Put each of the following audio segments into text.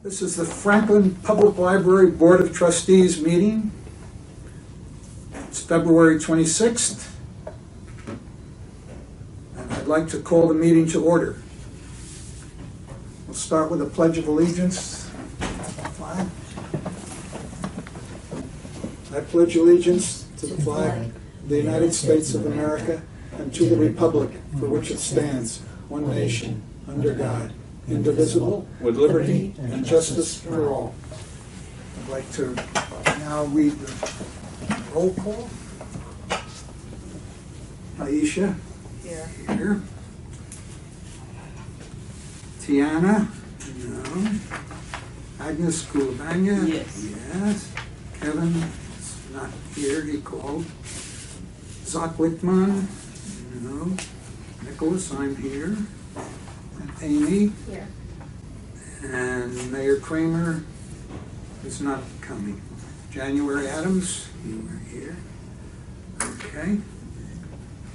This is the Franklin Public Library Board of Trustees meeting. It's February 26th. And I'd like to call the meeting to order. We'll start with a Pledge of Allegiance. Flag. I pledge allegiance to the flag of the United States of America and to the republic for which it stands, one nation, under God, indivisible, with liberty and justice for all. I'd like to now read the roll call. Aisha? Here. Tiana? No. Agnes Kulabanya? Yes. Kevin is not here, he called. Zach Whitman? No. Nicholas, I'm here. And Amy? Here. And Mayor Kramer is not coming. January Adams? You are here. Okay.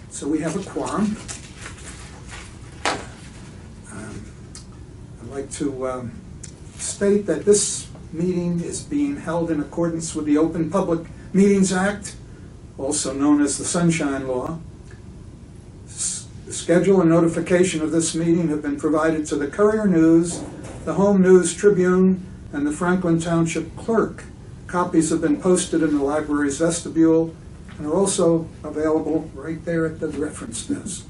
So we have a quorum. I'd like to state that this meeting is being held in accordance with the Open Public Meetings Act, also known as the Sunshine Law. The schedule and notification of this meeting have been provided to the Courier News, the Home News Tribune, and the Franklin Township Clerk. Copies have been posted in the library's vestibule and are also available right there at the reference desk.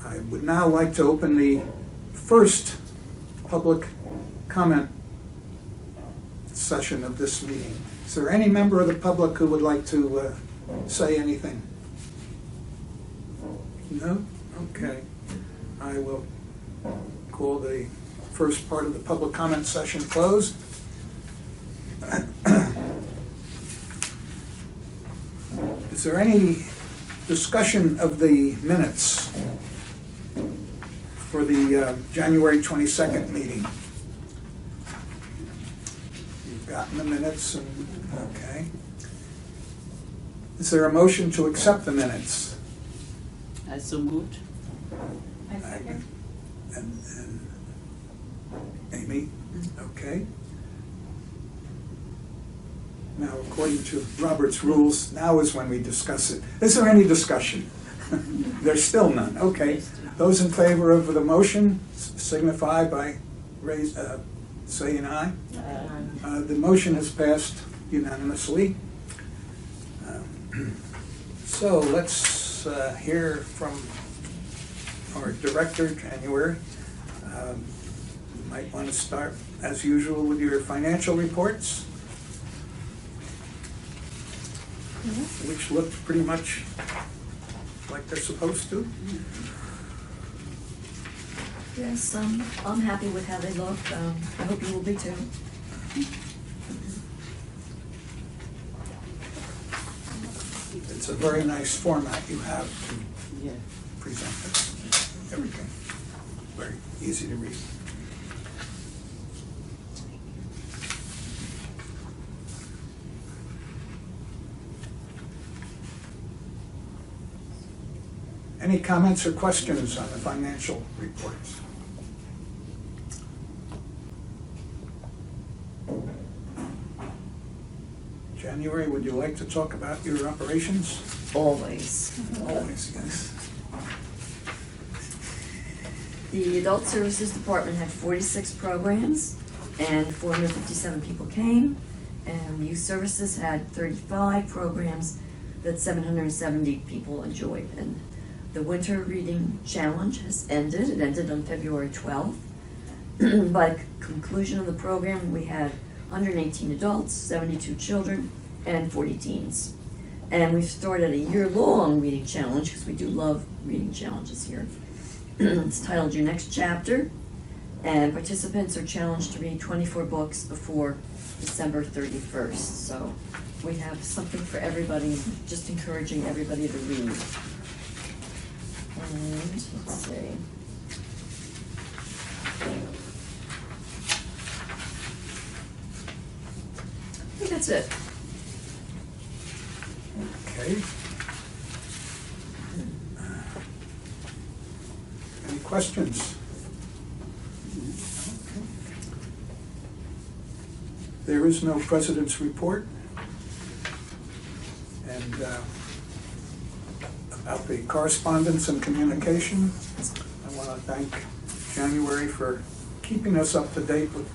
I would now like to open the first public comment session of this meeting. Is there any member of the public who would like to say anything? No? Okay. I will call the first part of the public comment session closed. Is there any discussion of the minutes for the January 22nd meeting? You've gotten the minutes, and okay. Is there a motion to accept the minutes? I so moved. I second. And Amy? Okay. Now, according to Robert's rules, now is when we discuss it. Is there any discussion? There's still none. Okay. Those in favor of the motion signify by saying aye. The motion has passed unanimously. So let's hear from our director, January. You might want to start, as usual, with your financial reports, which look pretty much like they're supposed to. Yes, I'm happy with how they look. I hope you will be too. It's a very nice format you have to present everything. Very easy to read. Any comments or questions on the financial reports? January, would you like to talk about your operations? Always. Always, yes. The Adult Services Department had 46 programs and 457 people came. And Youth Services had 35 programs that 770 people enjoyed. And the Winter Reading Challenge has ended. It ended on February 12th. By conclusion of the program, we had 118 adults, 72 children, and 40 teens. And we've started a year-long reading challenge because we do love reading challenges here. It's titled Your Next Chapter, and participants are challenged to read 24 books before December 31st. So we have something for everybody, just encouraging everybody to read. And let's see. I think that's it. Okay. Any questions? There is no president's report. And about the correspondence and communication, I want to thank January for keeping us up to date with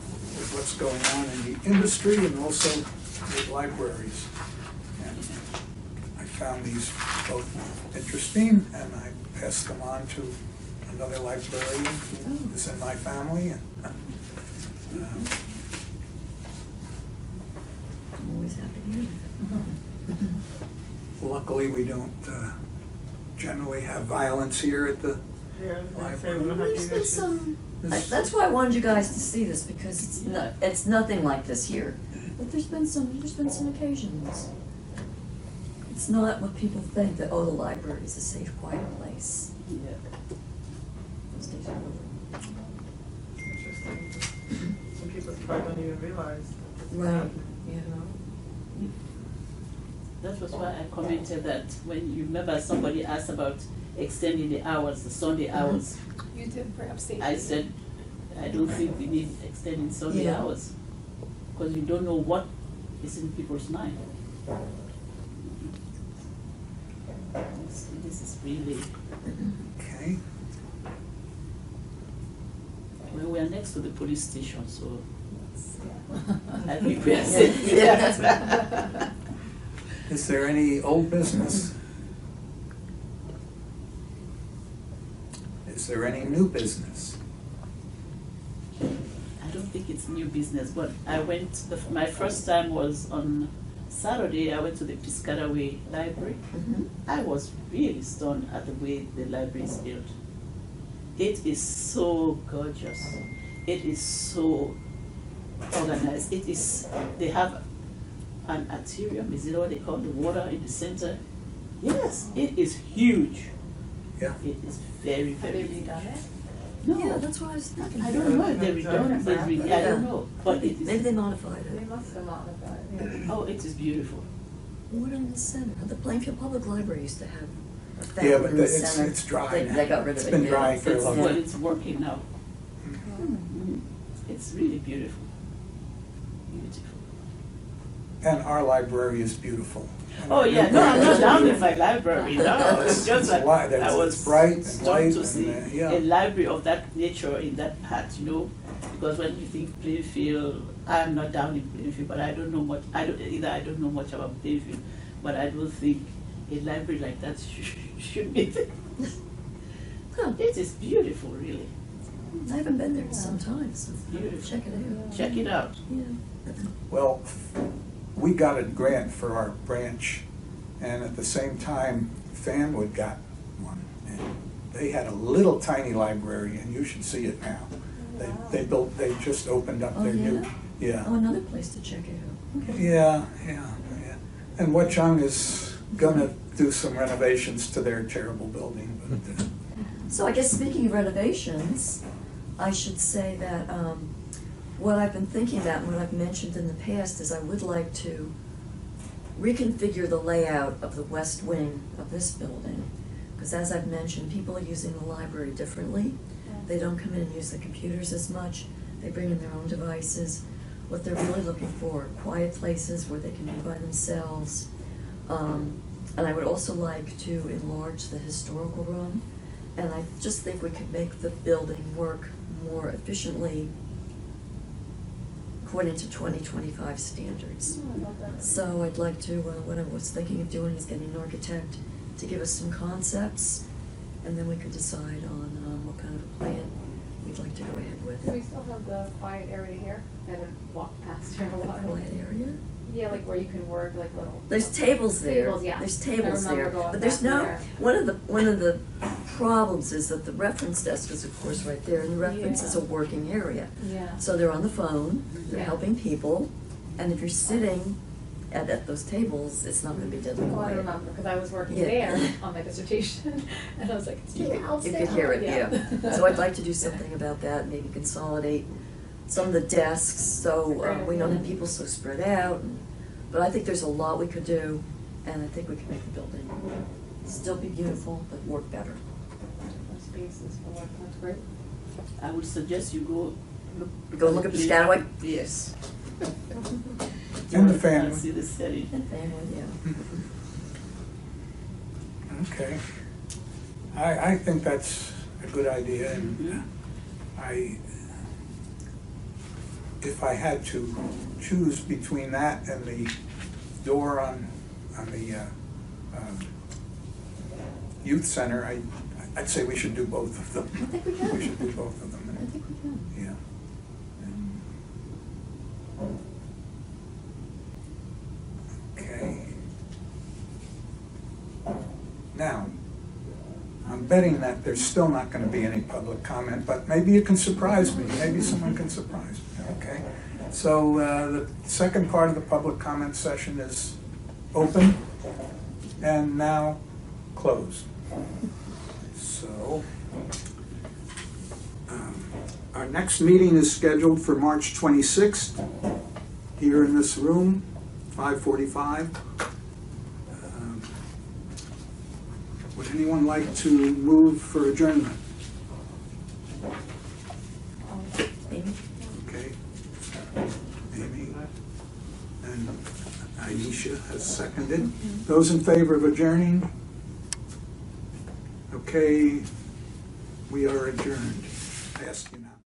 what's going on in the industry and also with libraries. And I found these both interesting, and I passed them on to another librarian who is in my family. And, I'm always happy to hear that. luckily, we don't generally have violence here at the library. There's been some, that's why I wanted you guys to see this, because it's nothing like this here. But there's been some occasions. It's not what people think, that, oh, the library is a safe, quiet place. Yeah. Those days are over. Interesting. Some people probably don't even realize that it's Right, yeah. That was why I commented that when you remember somebody asked about extending the hours, the Sunday hours. You did perhaps say. I said, I don't think we need extending Sunday Yeah. hours, because you don't know what is in people's mind. This is really, Okay. well, we are next to the police station, so I think we are safe. Yeah. Is there any old business? Is there any new business? I don't think it's new business, but I went, my first time was on Saturday. I went to the Piscataway Library. Mhm. I was really stunned at the way the library is built. It is so gorgeous. It is so organized. It is, they have an atrium, is it what they call the water in the center? Yes, it is huge. Yeah. It is very, Have very they huge. redone it? No, Yeah, that's what I was thinking. I don't know if they redone it, I don't know, but it Maybe is, they modified They it. must have modified it. oh, it is beautiful. What in the center? The Plainfield Public Library used to have a Yeah, fountain but in the it's center. dry now. They got rid of it. It's been yeah. dry for a It's, long well, time. it's working now. Hmm. It's really beautiful. Beautiful. And our library is beautiful. And Oh, our yeah, new no, I'm not library- down with my library, no. It's- It's just it's that light, it's- I was it's bright and stunned light to and, see yeah. a library of that nature in that part, you know? Because when you think Plainfield, I'm not down in Plainfield, but I don't know much, I don't know much about Plainfield, but I don't think a library like that should be there. Huh. It is beautiful, really. I haven't been there in some time, so Beautiful. check it out. Check it out. Yeah. Well, we got a grant for our branch, and at the same time, Fanwood got one. And they had a little tiny library, and you should see it now. They just opened up Oh, their new, yeah? Oh, another place to check it out. Okay. Yeah. And Watchung is gonna do some renovations to their terrible building, but, So I guess speaking of renovations, I should say that what I've been thinking about and what I've mentioned in the past is I would like to reconfigure the layout of the west wing of this building. Because as I've mentioned, people are using the library differently. They don't come in and use the computers as much. They bring in their own devices. What they're really looking for are quiet places where they can be by themselves. And I would also like to enlarge the historical room. And I just think we could make the building work more efficiently according to 2025 standards. Oh, I love that. So I'd like to, what I was thinking of doing is getting an architect to give us some concepts, and then we could decide on what kind of a plan we'd like to go ahead with. Do we still have the quiet area here? I haven't walked past here in a while. Quiet area? Yeah, like where you can work, like little. There's tables there. Tables, yeah. There's I tables remember there. going But there's back no, there. one of the problems is that the reference desk is of course right there, and the reference is a Yeah. working area. Yeah. So they're on the phone, they're Yeah. helping people, and if you're sitting at those tables, it's not gonna be deadly Oh, I quiet. remember, because I was working Yeah. there on my dissertation, and I was like, it's You too could- loud, you stay could hear home. it, yeah. So I'd like to do something about that, maybe consolidate some of the desks, so we don't have people so spread out. But I think there's a lot we could do, and I think we could make the building still be beautiful, but work better. Spaces for work, that's great. I would suggest you go look. Go look at Piscataway? Yes. And the I family. see the setting. Family, yeah. Okay. I think that's a good idea, and Mhm. if I had to choose between that and the door on the youth center, I'd say we should do both of them. I think we can. We should do both of them. I think we can. Yeah. Okay. Now, I'm betting that there's still not going to be any public comment, but maybe you can surprise me. Maybe someone can surprise me, okay? So the second part of the public comment session is open and now closed. So our next meeting is scheduled for March 26th here in this room, 5:45. Would anyone like to move for adjournment? Amy? Okay. Amy and Aisha has seconded. Those in favor of adjourning? Okay, we are adjourned. I ask you now.